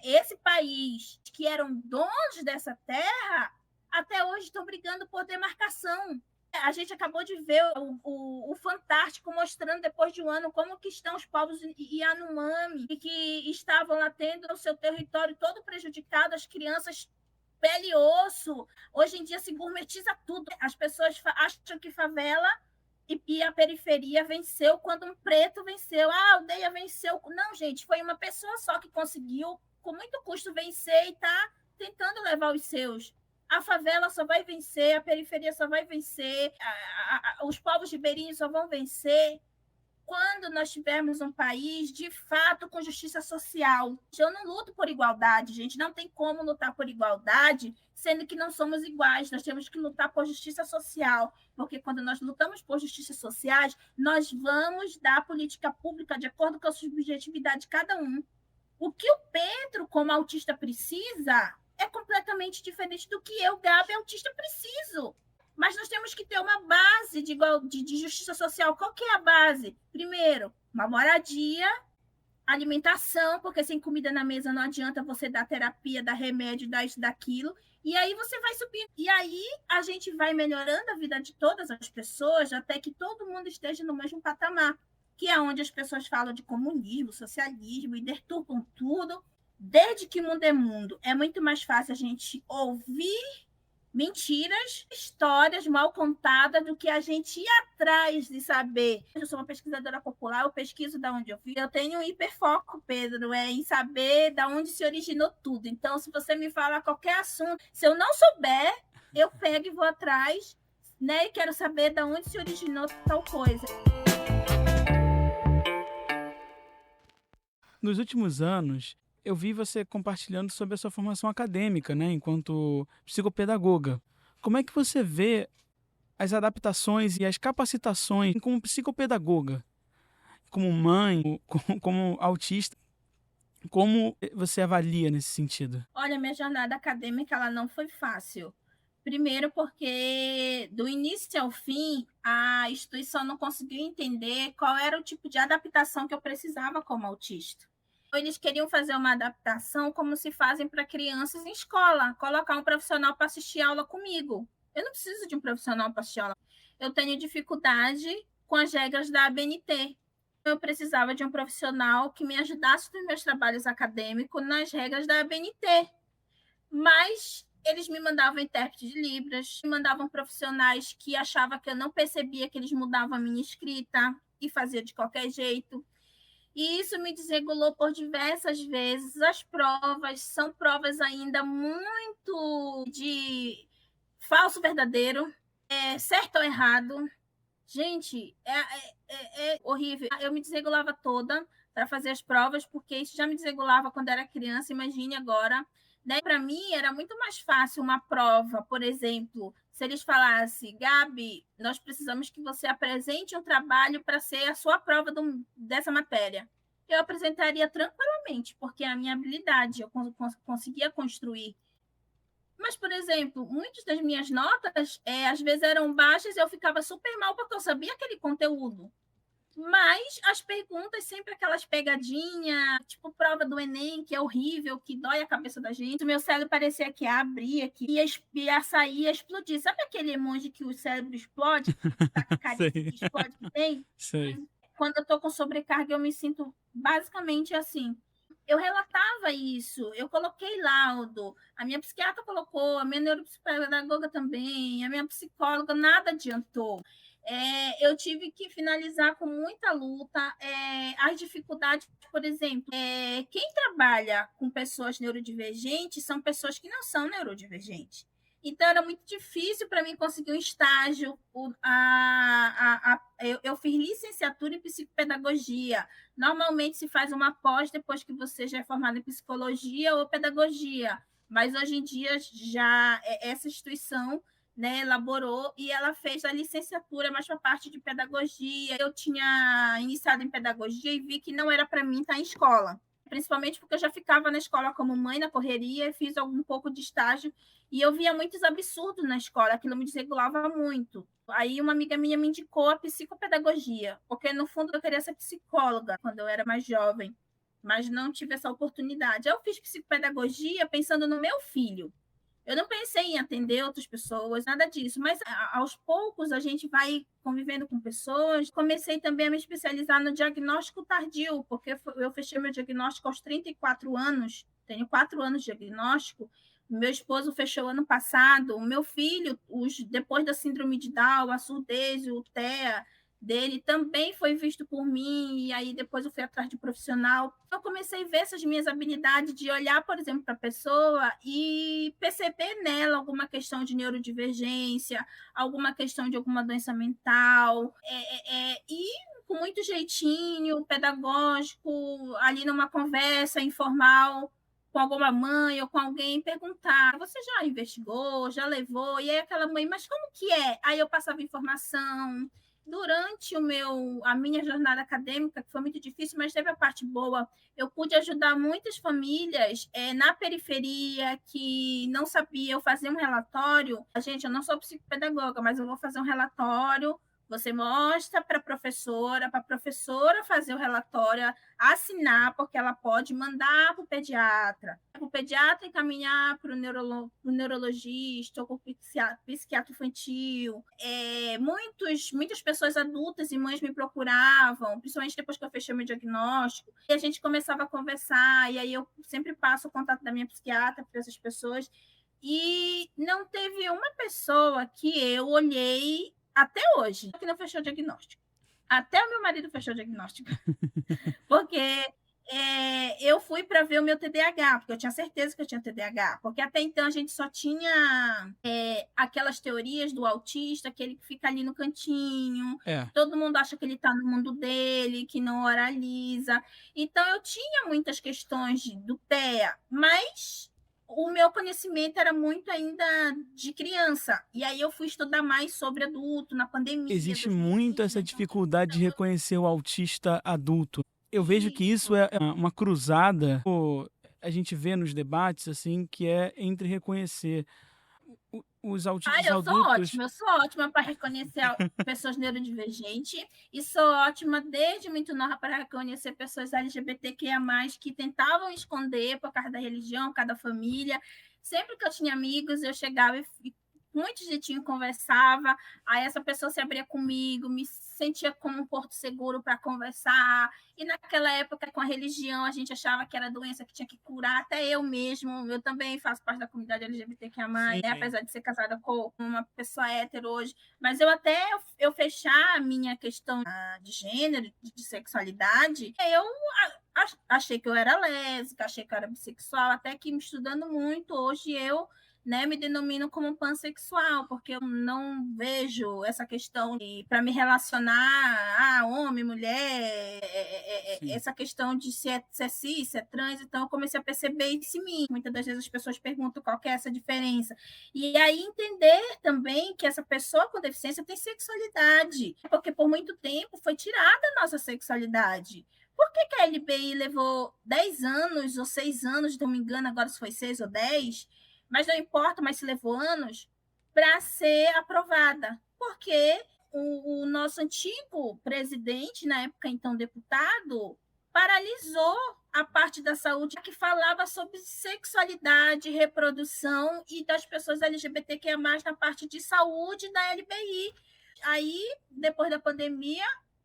esse país, que eram donos dessa terra, até hoje estão brigando por demarcação. A gente acabou de ver o Fantástico mostrando, depois de um ano, como que estão os povos Yanomami, e que estavam lá tendo o seu território todo prejudicado, as crianças pele e osso. Hoje em dia se gourmetiza tudo. As pessoas acham que favela e a periferia venceu quando um preto venceu. A aldeia venceu. Não, gente, foi uma pessoa só que conseguiu, com muito custo, vencer e está tentando levar os seus. A favela só vai vencer, a periferia só vai vencer, os povos ribeirinhos só vão vencer quando nós tivermos um país, de fato, com justiça social. Eu não luto por igualdade, gente. Não tem como lutar por igualdade, sendo que não somos iguais. Nós temos que lutar por justiça social, porque quando nós lutamos por justiça sociais, nós vamos dar política pública de acordo com a subjetividade de cada um. O que o Pedro, como autista, precisa é completamente diferente do que eu, Gabi, autista, preciso. Mas nós temos que ter uma base de justiça social. Qual que é a base? Primeiro, uma moradia, alimentação, porque sem comida na mesa não adianta você dar terapia, dar remédio, dar isso, daquilo. E aí você vai subindo. E aí a gente vai melhorando a vida de todas as pessoas até que todo mundo esteja no mesmo patamar, que é onde as pessoas falam de comunismo, socialismo e deturpam tudo. Desde que o mundo é mundo, é muito mais fácil a gente ouvir mentiras, histórias mal contadas, do que a gente ir atrás de saber. Eu sou uma pesquisadora popular, eu pesquiso da onde eu vi. Eu tenho um hiperfoco, Pedro, em saber da onde se originou tudo. Então, se você me fala qualquer assunto, se eu não souber, eu pego e vou atrás, né? E quero saber da onde se originou tal coisa. Nos últimos anos, eu vi você compartilhando sobre a sua formação acadêmica, né, enquanto psicopedagoga. Como é que você vê as adaptações e as capacitações como psicopedagoga, como mãe, como autista? Como você avalia nesse sentido? Olha, minha jornada acadêmica ela não foi fácil. Primeiro porque, do início ao fim, a instituição não conseguiu entender qual era o tipo de adaptação que eu precisava como autista. Eles queriam fazer uma adaptação como se fazem para crianças em escola, colocar um profissional para assistir aula comigo. Eu não preciso de um profissional para assistir aula. Eu tenho dificuldade com as regras da ABNT. Eu precisava de um profissional que me ajudasse nos meus trabalhos acadêmicos nas regras da ABNT. Mas eles me mandavam intérprete de Libras, me mandavam profissionais que achavam que eu não percebia que eles mudavam a minha escrita e fazia de qualquer jeito. E isso me desregulou por diversas vezes. As provas são provas ainda muito de falso verdadeiro, certo ou errado. Gente, é horrível. Eu me desregulava toda para fazer as provas, porque isso já me desregulava quando era criança, imagine agora. Daí, para mim, era muito mais fácil uma prova, por exemplo, se eles falassem, Gabi, nós precisamos que você apresente um trabalho para ser a sua prova dessa matéria. Eu apresentaria tranquilamente, porque é a minha habilidade, eu conseguia construir. Mas, por exemplo, muitas das minhas notas, às vezes eram baixas e eu ficava super mal porque eu sabia aquele conteúdo. Mas as perguntas, sempre aquelas pegadinhas, tipo prova do Enem, que é horrível, que dói a cabeça da gente. O meu cérebro parecia que ia abrir, que ia sair, ia explodir. Sabe aquele emoji que o cérebro explode? A carinha que explode que tem? Sei. Quando eu tô com sobrecarga, eu me sinto basicamente assim. Eu relatava isso, eu coloquei laudo, a minha psiquiatra colocou, a minha neuropsicopedagoga também, a minha psicóloga, nada adiantou. Eu tive que finalizar com muita luta. As dificuldades, por exemplo, quem trabalha com pessoas neurodivergentes são pessoas que não são neurodivergentes. Então, era muito difícil para mim conseguir um estágio. Eu fiz licenciatura em psicopedagogia. Normalmente se faz uma pós depois que você já é formado em psicologia ou pedagogia. Mas hoje em dia já essa instituição, né, elaborou e ela fez a licenciatura mais para a parte de pedagogia. Eu tinha iniciado em pedagogia e vi que não era para mim estar em escola. Principalmente porque eu já ficava na escola como mãe, na correria, fiz um pouco de estágio e eu via muitos absurdos na escola, aquilo me desregulava muito. Aí uma amiga minha me indicou a psicopedagogia, porque no fundo eu queria ser psicóloga quando eu era mais jovem, mas não tive essa oportunidade. Eu fiz psicopedagogia pensando no meu filho. Eu não pensei em atender outras pessoas, nada disso, mas aos poucos a gente vai convivendo com pessoas. Comecei também a me especializar no diagnóstico tardio, porque eu fechei meu diagnóstico aos 34 anos, tenho 4 anos de diagnóstico. Meu esposo fechou ano passado, o meu filho, depois da síndrome de Down, a surdez, o TEA, dele também foi visto por mim, e aí depois eu fui atrás de profissional. Eu comecei a ver essas minhas habilidades de olhar, por exemplo, para a pessoa e perceber nela alguma questão de neurodivergência, alguma questão de alguma doença mental, e com muito jeitinho, pedagógico, ali numa conversa informal, com alguma mãe ou com alguém, perguntar, você já investigou, já levou? E aí aquela mãe, mas como que é? Aí eu passava informação. Durante a minha jornada acadêmica, que foi muito difícil, mas teve a parte boa, eu pude ajudar muitas famílias na periferia que não sabiam fazer um relatório. Gente, eu não sou psicopedagoga, mas eu vou fazer um relatório. Você mostra para a professora fazer o relatório, assinar, porque ela pode mandar para o pediatra encaminhar para o neurologista ou para o psiquiatra infantil. Muitas pessoas adultas e mães me procuravam, principalmente depois que eu fechei meu diagnóstico, e a gente começava a conversar, e aí eu sempre passo o contato da minha psiquiatra para essas pessoas, e não teve uma pessoa que eu olhei até hoje que não fechou o diagnóstico. Até o meu marido fechou o diagnóstico. Porque eu fui para ver o meu TDAH, porque eu tinha certeza que eu tinha TDAH, porque até então a gente só tinha aquelas teorias do autista, aquele que fica ali no cantinho, todo mundo acha que ele está no mundo dele, que não oraliza. Então eu tinha muitas questões do TEA, mas o meu conhecimento era muito ainda de criança. E aí eu fui estudar mais sobre adulto na pandemia. Existe muito essa dificuldade de reconhecer o autista adulto. Eu vejo que isso é uma cruzada, a gente vê nos debates, assim, que é entre reconhecer os autistas adultos. Eu sou ótima para reconhecer pessoas neurodivergentes e sou ótima desde muito nova para reconhecer pessoas LGBTQIA+, que tentavam esconder por causa da religião, por causa da família. Sempre que eu tinha amigos, eu chegava e muito jeitinho conversava, aí essa pessoa se abria comigo, me sentia como um porto seguro para conversar. E naquela época, com a religião, a gente achava que era doença que tinha que curar. Até eu mesmo, eu também faço parte da comunidade LGBTQIA+, né? Apesar de ser casada com uma pessoa hétero hoje. Mas eu fechar a minha questão de gênero, de sexualidade, eu achei que eu era lésbica, achei que eu era bissexual, até que me estudando muito, hoje eu, né, me denomino como pansexual, porque eu não vejo essa questão para me relacionar homem, mulher, essa questão de se é cis, se é trans, então eu comecei a perceber isso em mim. Muitas das vezes as pessoas perguntam qual que é essa diferença. E aí entender também que essa pessoa com deficiência tem sexualidade, porque por muito tempo foi tirada a nossa sexualidade. Por que a LBI levou 10 anos ou 6 anos, não me engano, agora se foi 6 ou 10, mas não importa, mas se levou anos, para ser aprovada? Porque o nosso antigo presidente, na época então deputado, paralisou a parte da saúde que falava sobre sexualidade, reprodução e das pessoas LGBTQIA+, na parte de saúde da LBI. Aí, depois da pandemia,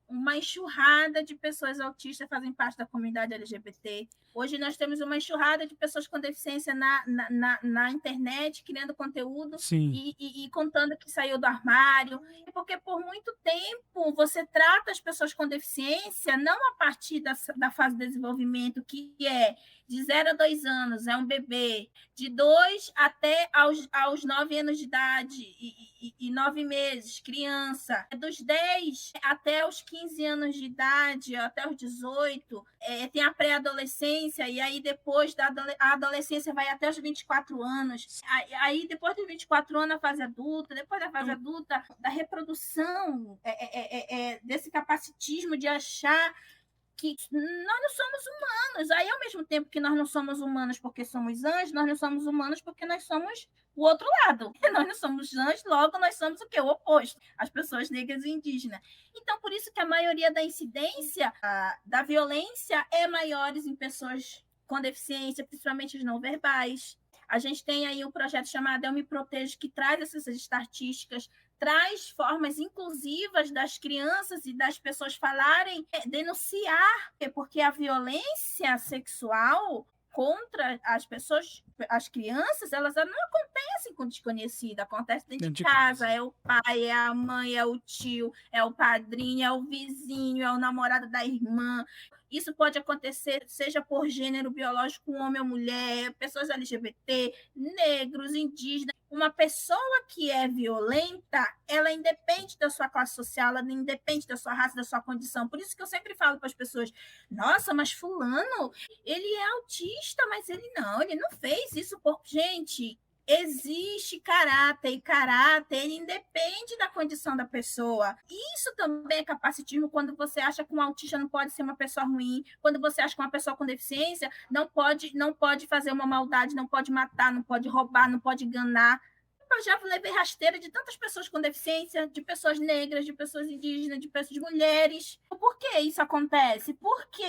uma enxurrada de pessoas autistas fazem parte da comunidade LGBT. Hoje nós temos uma enxurrada de pessoas com deficiência na internet, criando conteúdo e contando que saiu do armário. Porque por muito tempo você trata as pessoas com deficiência não a partir da fase de desenvolvimento, que é de 0 a 2 anos, é um bebê, de 2 até aos 9 anos de idade e 9 meses, criança, dos 10 até os 15 anos de idade, até os 18, tem a pré-adolescência, e aí depois a adolescência vai até os 24 anos, aí depois dos 24 anos a fase adulta, depois da fase adulta, da reprodução, desse capacitismo de achar que nós não somos humanos. Aí, ao mesmo tempo que nós não somos humanos porque somos anjos, nós não somos humanos porque nós somos o outro lado. Nós não somos anjos, logo nós somos o quê? O oposto, as pessoas negras e indígenas. Então, por isso que a maioria da incidência da violência é maior em pessoas com deficiência, principalmente os não verbais. A gente tem aí um projeto chamado Eu Me Protejo, que traz essas estatísticas, traz formas inclusivas das crianças e das pessoas falarem, denunciar, porque a violência sexual contra as pessoas, as crianças, elas não acontecem com desconhecido, acontece dentro de casa, é o pai, é a mãe, é o tio, é o padrinho, é o vizinho, é o namorado da irmã. Isso pode acontecer, seja por gênero biológico, homem ou mulher, pessoas LGBT, negros, indígenas. Uma pessoa que é violenta, ela independe da sua classe social, ela independe da sua raça, da sua condição. Por isso que eu sempre falo para as pessoas, nossa, mas fulano, ele é autista, mas ele não fez isso por... Gente, existe caráter, e caráter ele independe da condição da pessoa. Isso também é capacitismo, quando você acha que um autista não pode ser uma pessoa ruim, quando você acha que uma pessoa com deficiência não pode fazer uma maldade, não pode matar, não pode roubar, não pode enganar. Eu já levei rasteira de tantas pessoas com deficiência, de pessoas negras, de pessoas indígenas, de pessoas de mulheres. Por que isso acontece? Porque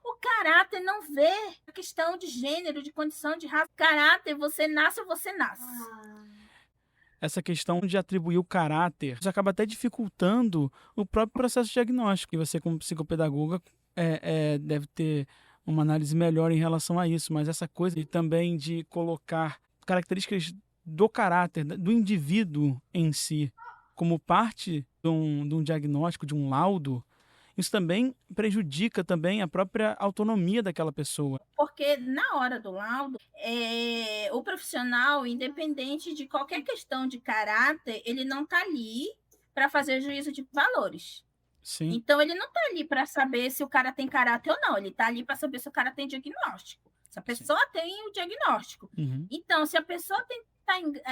o caráter não vê a questão de gênero, de condição de raça. Caráter, você nasce ou você nasce. Essa questão de atribuir o caráter, isso acaba até dificultando o próprio processo diagnóstico. E você, como psicopedagoga, deve ter uma análise melhor em relação a isso. Mas essa coisa também de colocar características do caráter, do indivíduo em si, como parte de um diagnóstico, de um laudo, isso também prejudica também a própria autonomia daquela pessoa. Porque na hora do laudo, o profissional, independente de qualquer questão de caráter, ele não está ali para fazer juízo de valores. Sim. Então, ele não está ali para saber se o cara tem caráter ou não, ele está ali para saber se o cara tem diagnóstico. Se a pessoa tem o diagnóstico. Uhum. Então, se a pessoa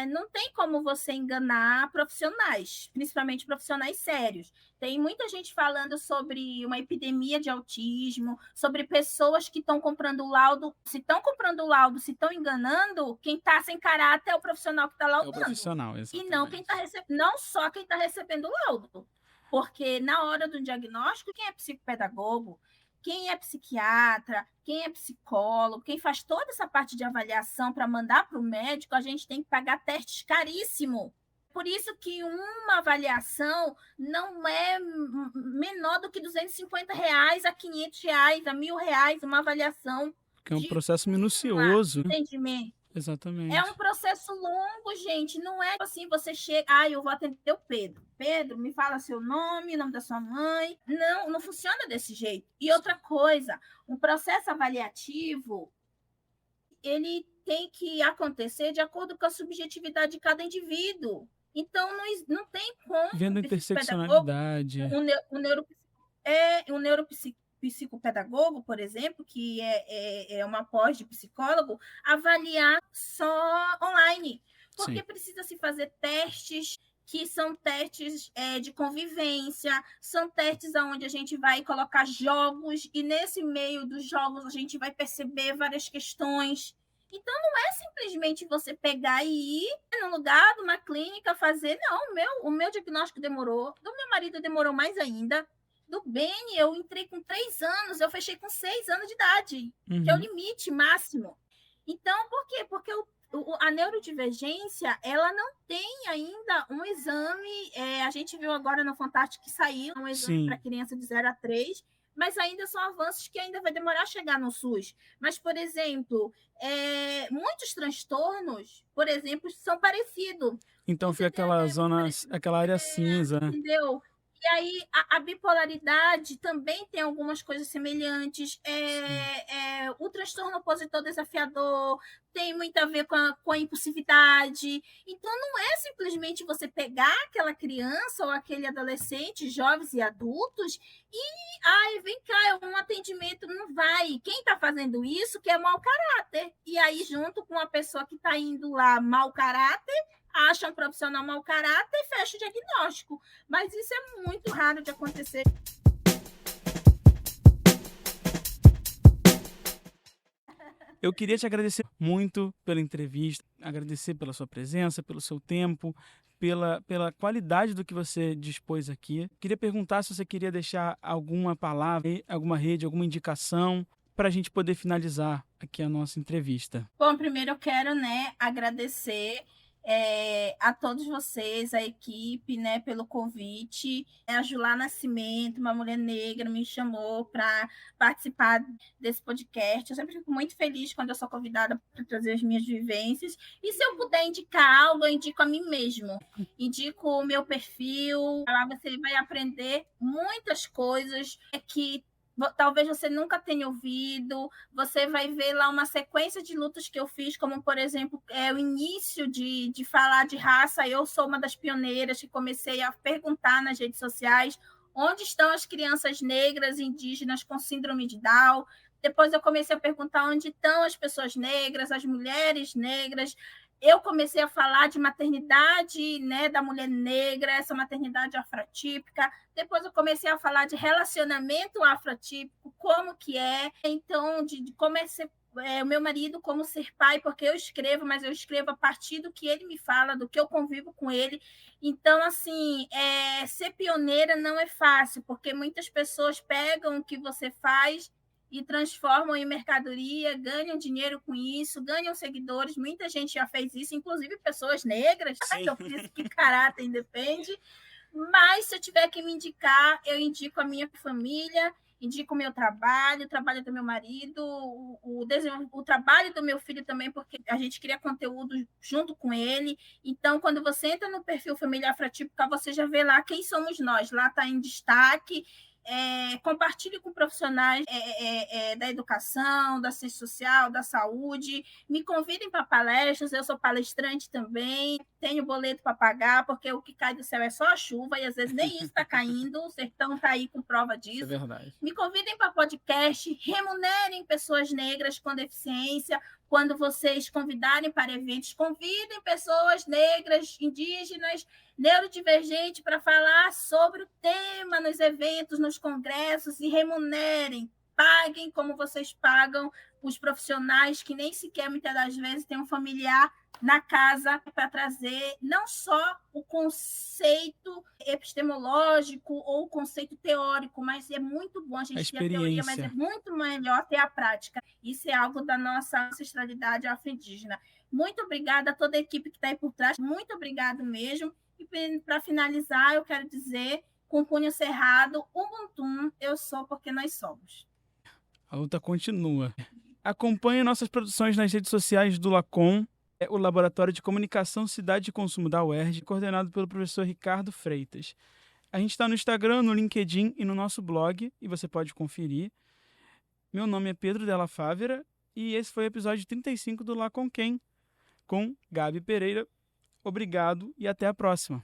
não tem como você enganar profissionais, principalmente profissionais sérios. Tem muita gente falando sobre uma epidemia de autismo, sobre pessoas que estão comprando laudo. Se estão comprando laudo, se estão enganando, quem está sem caráter é o profissional que está laudando. É o profissional, exatamente. E não quem está não só quem está recebendo o laudo. Porque na hora do diagnóstico, quem é psicopedagogo, quem é psiquiatra, quem é psicólogo, quem faz toda essa parte de avaliação para mandar para o médico, a gente tem que pagar testes caríssimos. Por isso que uma avaliação não é menor do que R$ 250 a R$ 500, a R$ 1.000, uma avaliação Que é um de processo minucioso, né? atendimento. É um Exatamente. processo longo, gente. Não é assim, você chega, eu vou atender o Pedro. Pedro, me fala seu nome, o nome da sua mãe. Não, não funciona desse jeito. E outra coisa, um processo avaliativo, ele tem que acontecer de acordo com a subjetividade de cada indivíduo. Então, não tem como Vendo a o psicopedagogo, interseccionalidade. um neuropsicopedagogo, por exemplo, que é uma pós de psicólogo, avaliar só online, porque Sim. precisa se fazer testes que são testes de convivência, são testes onde a gente vai colocar jogos, e nesse meio dos jogos a gente vai perceber várias questões. Então, não é simplesmente você pegar e ir num lugar, numa clínica, fazer. Não, o meu diagnóstico demorou, do meu marido demorou mais ainda, do Beni eu entrei com 3 anos, eu fechei com 6 anos de idade, que é o limite máximo. Então, por quê? Porque a neurodivergência, ela não tem ainda um exame, a gente viu agora no Fantástico que saiu um exame para criança de 0 a 3, mas ainda são avanços que ainda vai demorar a chegar no SUS. Mas, por exemplo, muitos transtornos, por exemplo, são parecidos. Então fica aquela zona, aquela área cinza. Entendeu? E aí a bipolaridade também tem algumas coisas semelhantes. O transtorno opositor desafiador tem muito a ver com a impulsividade. Então, não é simplesmente você pegar aquela criança ou aquele adolescente, jovens e adultos, e vem cá, é um atendimento, não vai. Quem está fazendo isso quer mau caráter. E aí, junto com a pessoa que está indo lá mau caráter, acha um profissional mau caráter e fecha o diagnóstico. Mas isso é muito raro de acontecer. Eu queria te agradecer muito pela entrevista, agradecer pela sua presença, pelo seu tempo, pela qualidade do que você dispôs aqui. Queria perguntar se você queria deixar alguma palavra, alguma rede, alguma indicação para a gente poder finalizar aqui a nossa entrevista. Bom, primeiro eu quero, agradecer a todos vocês, a equipe, pelo convite. A Julá Nascimento, uma mulher negra, me chamou para participar desse podcast. Eu sempre fico muito feliz quando eu sou convidada para trazer as minhas vivências. E se eu puder indicar algo, eu indico a mim mesmo. Indico o meu perfil. Lá você vai aprender muitas coisas que talvez você nunca tenha ouvido. Você vai ver lá uma sequência de lutas que eu fiz, como, por exemplo, o início de falar de raça. Eu sou uma das pioneiras que comecei a perguntar nas redes sociais onde estão as crianças negras e indígenas com síndrome de Down. Depois eu comecei a perguntar onde estão as pessoas negras, as mulheres negras. Eu comecei a falar de maternidade, da mulher negra, essa maternidade afrotípica. Depois eu comecei a falar de relacionamento afrotípico, como que é. Então, de como é ser o meu marido, como ser pai, porque eu escrevo, mas eu escrevo a partir do que ele me fala, do que eu convivo com ele. Então, assim, ser pioneira não é fácil, porque muitas pessoas pegam o que você faz e transformam em mercadoria, ganham dinheiro com isso, ganham seguidores. Muita gente já fez isso, inclusive pessoas negras. Então, por isso que caráter independe. Mas, se eu tiver que me indicar, eu indico a minha família, indico o meu trabalho, o trabalho do meu marido, o trabalho do meu filho também, porque a gente cria conteúdo junto com ele. Então, quando você entra no perfil Família Afrotípica, você já vê lá quem somos nós. Lá está em destaque. Compartilhe com profissionais da educação, da ciência social, da saúde. Me convidem para palestras, eu sou palestrante também, tenho boleto para pagar, porque o que cai do céu é só a chuva, e às vezes nem isso está caindo, o sertão está aí com prova disso. Isso é verdade. Me convidem para podcast, remunerem pessoas negras com deficiência. Quando vocês convidarem para eventos, convidem pessoas negras, indígenas, neurodivergentes para falar sobre o tema nos eventos, nos congressos, e remunerem, paguem como vocês pagam os profissionais que nem sequer, muitas das vezes, têm um familiar na casa para trazer não só o conceito epistemológico ou o conceito teórico, mas é muito bom a gente ter a teoria, mas é muito melhor ter a prática. Isso é algo da nossa ancestralidade afro-indígena. Muito obrigada a toda a equipe que está aí por trás, muito obrigado mesmo. E para finalizar, eu quero dizer, com o punho cerrado, Ubuntu, eu sou porque nós somos. A luta continua. Acompanhe nossas produções nas redes sociais do LACOM, o Laboratório de Comunicação, Cidade e Consumo da UERJ, coordenado pelo professor Ricardo Freitas. A gente está no Instagram, no LinkedIn e no nosso blog, e você pode conferir. Meu nome é Pedro Della Fávera e esse foi o episódio 35 do Lá Com Quem, com Gabi Pereira. Obrigado e até a próxima.